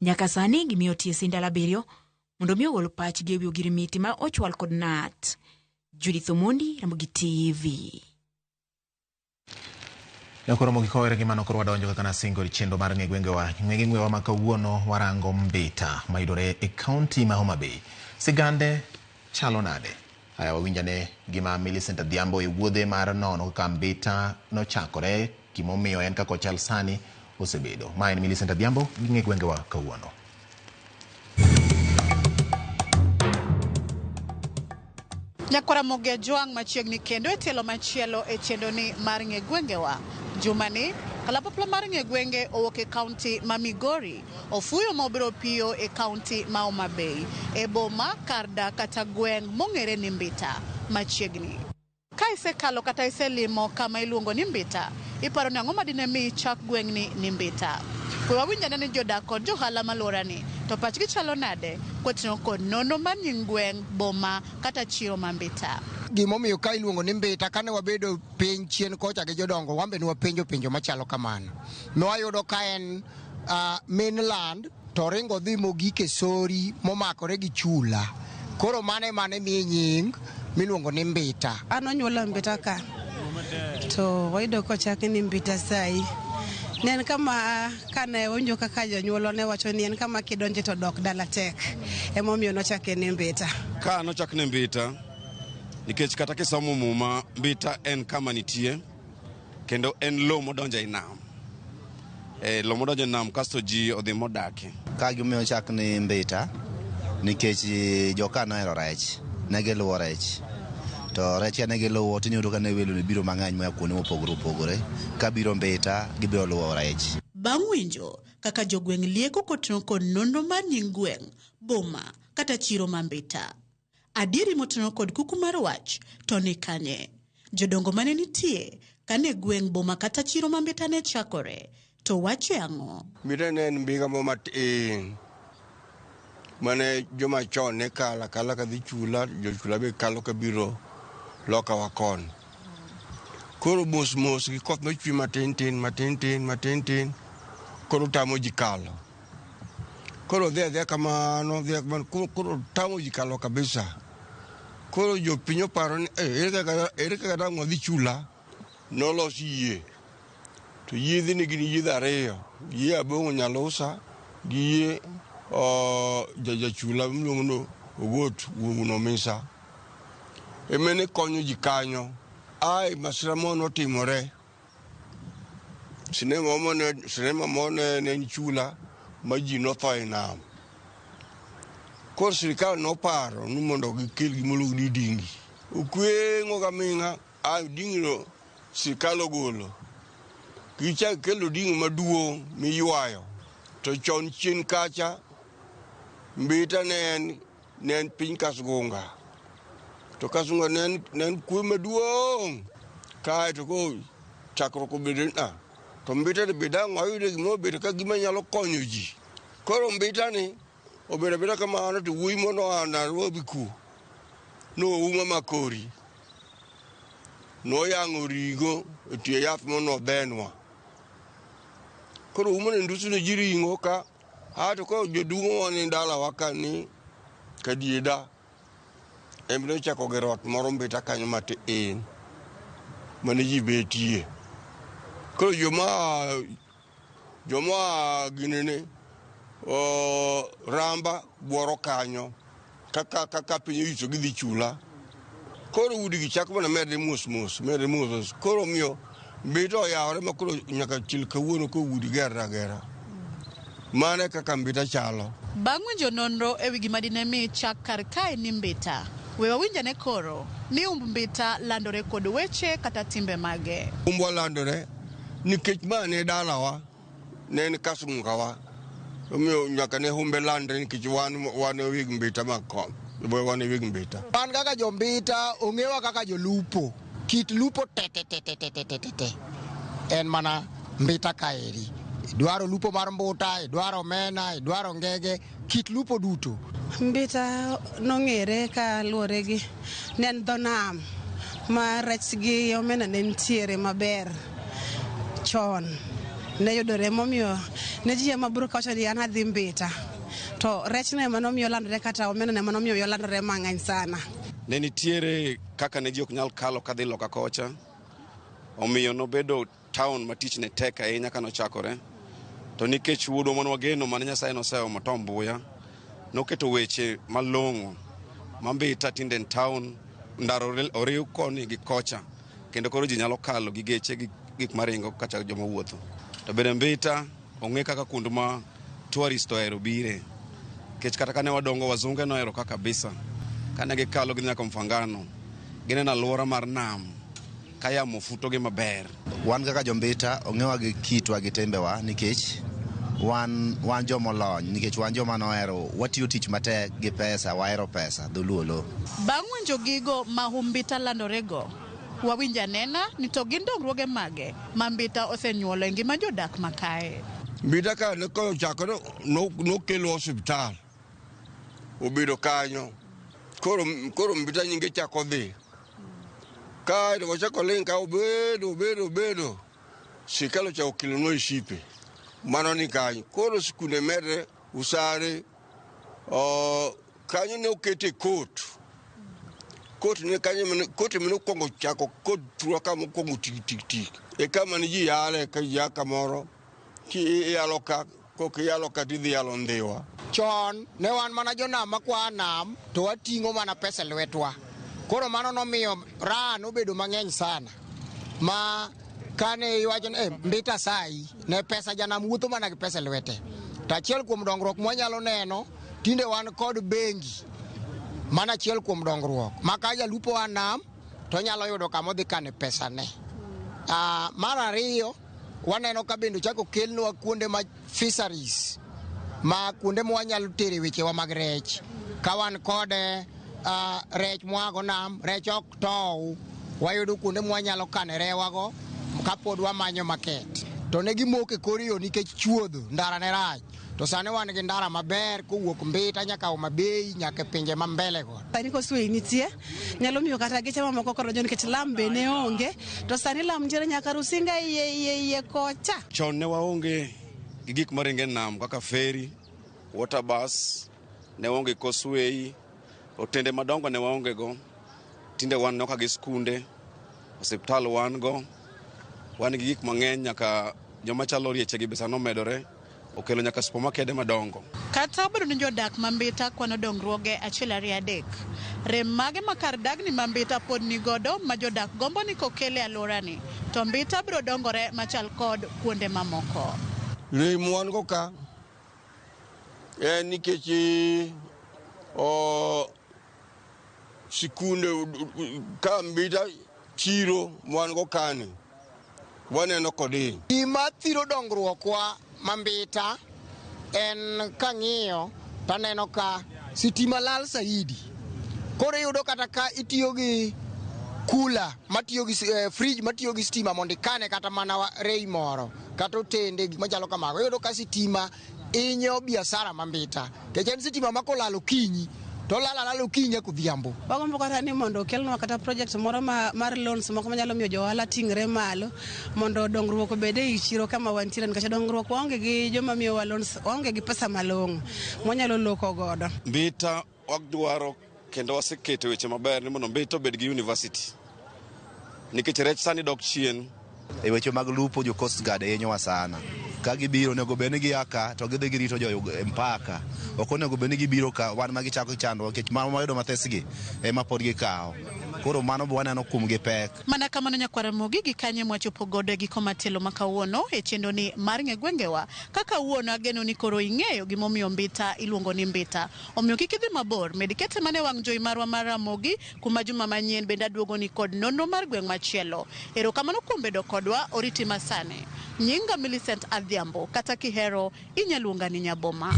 Nyaka sani gimiyo tiesi ndalo 7 mondo mi ogol pachgi ewi ogirimiti ma ochwal kod Nat. Judith Omondi, Ramogi TV. Nakoro mogikowere gi mano koro wadonjo kaka nasingo chendo mar ng'egwengewa ma kawuono warango Mbita mayudore e kaunti ma Homa Bay. Sigande chalo nade? Aya wawinjane gima Millicent Adhiambo e wuodhe mar nono kaka Mbita nochakore, gimomiyo en kako chal sani osebedo. Ma en Millicent Adhiambo gi ng'egwengewa kawuono. Nyakwara Moge Juang machiegni kendo e telo machielo e chendo ni mar ng'egwengewa. Jumani, kalapapla mar ng'egwenge owuok e kaunti ma Migori, ofuyo mobiro piyo e kaunti ma Homa Bay, e boma karda kata gweng' mong'ere ni Mbita machiegni. Ka isekalo kata iselimo kama iluongo ni Mbita, iparo ni ang'o madine mi chak gweng'ni ni Mbita. We wawinjane ni jodak kod johala malorani, to pachgi chalo nade kwetno kod nono mar nying gweng' boma kata chiro ma Mbita. Gimomiyo ka iluongo ni Mbita, kane wabedo piny chien kocha gi jodongo, wambe ni wapenjo machalo kamano. Nwayudo ka en mainland to ringo dhi mogik e sori momakore gi chula. Koro mane miye nying miluongo ni Mbita. An onyuola Mbita ka, to wayudo kochaki ni Mbita sai. Nen kama kane onjo kaka jonyuolo ne wacho ni en kama kidonje to dok dala tek. Emomiyo nochake ni Mbita. Ka nochak ni Mbita nikech kata kisomo muma, Mbita en kama nitie kendo en lo modonjo e nam. Lo modonjo e nam kasto ji odhi modake. Ka gimiyo chak ni Mbita nikech joka nohero rech, ne giluwo rech. To rech ne giluwo tinyudo ka ne welo ne biro mang'eny moya kuonde mopogore ka biro Mbita gibiro luwo rech. Bang' winjo kaka jogweng' lieko kotengo kod nono mar nying gweng', boma kata chiro ma Mbita. Adieri motengo kod kuku mar wach to ni kanye. Jodongo mane nitie kane gweng' boma kata chiro ma Mbita ne chakore to wache ang'o. Mbita ne en mbiga matin mane joma chon ne kala ka dhi chula, jochula be kalo ka biro loka wakon. Koro mos gi koth nochwi matin koro tamo ji kalo. Koro dhia kamano, koro tamo ji kalo kabisa. Koro jopiny oparo ni ere kaka dang' wadhi chula, nolos yie. To yiedhi ni gin yiedhi 2, yie Abong'o Nyalusa gi yie jachula miluongo no Ogot Wuono Misa. Emene konyo ji kanyo. Ai masira mono timore. Sinema mone ne chula ma ji notho e nam. Koro sirikal noparo ni mondo gikel gimoluongo ni dingi. Okweng'o gaming'a, dingi no sirikal ogolo. Gichak kelo dingi maduong' miywayo. To chon chien kacha, Mbita ne en piny Kasgunga. To Kasgunga ne en kwe maduong'. Kae to ko chakruok obedo na. To Mbita ne bedang' wayude gimobedo ka gima nyalo konyo ji. Koro Mbita ni obedo kamano to wuoyi mono Nairobi ku. No uma makori. No yang'o ringo e tie yath mono dhenwa. Koro uma ne ndusu ne ji ringo ka. To ko jodumo wani ndala waka ni kadieda. Emne chako gerot moro Mbita kanyo matin. Mane ji betie. Koro joma ginene ramba buoro kanyo kaka piny iso gidhi chula. Koro udi gichako mana medre mos. Koro miyo Mbita oyawore ma koro nyaka chil kawuono ko udi gera. Mane kaka Mbita chalo. Bang' winjo nonro ewi gima dine mi chak kar kae ni Mbita, we wawinjane koro ni Mbita landore kod weche kata timbe mage. Landore nikech ma ne dalawa, ne en Kasgungawa. Omiyo nyaka ne humbe landre nikech wan weg Mbita makom. Wan weg Mbita. Wan kaka jo Mbita ong'ewa kaka jo lupo. Kit lupo te. En mana Mbita kaeri. Idwaro lupo mar mbuta, idwaro mena, idwaro ngege, kit lupo duto. Mbita nong'ere ka luwore gi nen dho nam ma rech gi omena ne ntiere maber chon. ne yudore momiyo ne ji mabro kawacho ni an adhi Mbita to rech ne manomiyo landore kata omena ne manomiyo landore mang'eny sana. Ne nitiere kaka ne ji ok nyal kalo kadhi loka kocha, omiyo nobedo town matich ne tek ahinya kanochakore, to nikech wuodwa man wageno mane Nyasaye noseomo Tom Mbuya noketo weche malong'o ma Mbita tinde en town, ndaro oriw koni gi kocha, kendo koro ji nyalo kalo gi geche gi gik maringo kata joma wuotho. To bende Mbita ong'e kaka kuond ma tourist ohero bire, kech kata kane wadongo wazunge nohero ka kabisa, kane gikalo gi nyaka Mfangano gineno alwora mar nam ka yamo futogi maber. Wan kaka jo-Mbita ong'ewa gi kitwa gi tembewa nikech wan jomolony, nikech wan joma nohero watiyo tich matek gi pesa, wahero pesa dholuolo. Bang' winjo gigo ma Mbita landorego, wawinjo anena ni to gin dongruoge mage ma Mbita osenyuolo e ngima jodak makae. Mbita ka ne kochakore nokelo osiptal obedo kanyo, koro Mbita nyinge chako dhi kae to wachako ling ka obedo sikalo cha okelo no ishipe mano ni kanyo, koro sikunde medre usare kanyo ne okete kot ne kanyo, kot mene kongo chako kot truaka mo kongo tik e kama ni ji yale ka ya kamoro ki yalo ka koki yalo ka tidhi yalo ndiwa. Chon ne wan mana jonam makwa nam to wating'o mana pesa lwetwa, koro mano nomiyo raha nobedo mang'eny sana, ma kane iwacho ni Mbita sai ne pesa janam wuotho mana gi pesa lwete. To achiel kuom dongruok mwanyalo neno tinde wan kod bengi, mana achiel kuom dongruok ma ka jalupo wa nam to nyalo yudo kama odhi kane pesa ne. Mar ariyo waneno ka bende chako kelnwa kuonde ma fisheries, ma kuonde mwanyalo tere wechewa mag rech, ka wan kod rech mwago nam, rech ok tow, wayudo kuonde mwanyalo kane rewago kapod wamanyo market. To ne gimoke koriyo nikech chuodho ndara ne rach, to sane wan gi ndara maber kowuok Mbita nyaka Homa Bay nyaka pinje ma mbele go. Sani koswe nitie nyalo miyo kata geche mamoko koro nikech lam be ne onge, to sani lam nitiere nyaka Rusinga iye kocha. Chon ne waonge gi gik maringe nam kaka ferry, water bus, ne waonge causeway, otende madongo ne waonge go. Tinde wan noka gi skunde, osiptal wan go, wan gi gik mang'eny, nyaka joma chalo rieche gi bisa nomedore, okelo nyaka supermarket madongo. Kata obedo ni jodak ma Mbita kwano dongruoge achiel ariyo adek, rem mage makar dagni ma Mbita pod ni godo ma jodak gombo ni kokele alworani, to Mbita biro dongore machal kod kuonde mamoko. Rem wan go ka nikech sikunde ka Mbita chiro wan go kani waneno kodi. Gima thiro dongruokwa ma Mbita en kang'iyo taneno ka sitima lal saidi, koro yudo kata ka itiyo gi kula matiyo gi fridge matiyo gi stima mondo ikane kata mana rei moro kata otende gik machalo kamago, yudo ka sitima inyo biashara ma Mbita, kech en sitima makolalo kinyi to lalo kinyi kudhiambo. Wagombo kata ni mondo okelnwa kata project moro mar loans moko manyalo miyo johala tingre malo mondo dongruok obede e chiro kama wantiere, nikech dongruok waonge gi joma miyowa loans, waonge gi pesa malong'o mwanyalo loko godo. Mbita wadwaro kendo waseketo weche maber ni mondo Mbita obed gi university, nikech rech sani dok chien. E weche mag lupo jo Coast Guard hinyowa sana. Ka gibiro onego bed ni giaka to gidhi girito jo mpaka, ok onego bed ni gibiro ka wan ma gichako chandwa, nikech mano mayudo mathesgi ema pod gikawo, koro mano bo waneno kumgi pek. Mana kamano nyakwara mogi gi kanye mwachopo godo e giko matelo makawuono e chendo ni mar ng'e gwengewa. Kaka wuono ageno ni koro ing'eyo gimomiyo Mbita iluongo ni Mbita, omiyo kik idhi mabor, medikete mane wang' jowi marwa mar Ramogi, kuma juma manyien bende aduogo ni kod nonro mar gweng' machielo. Erokamano kuom bedo kodwa, oriti masane. Nyinga Millicent Adhiambo, kata kihero inyaluonga ni Nyaboma.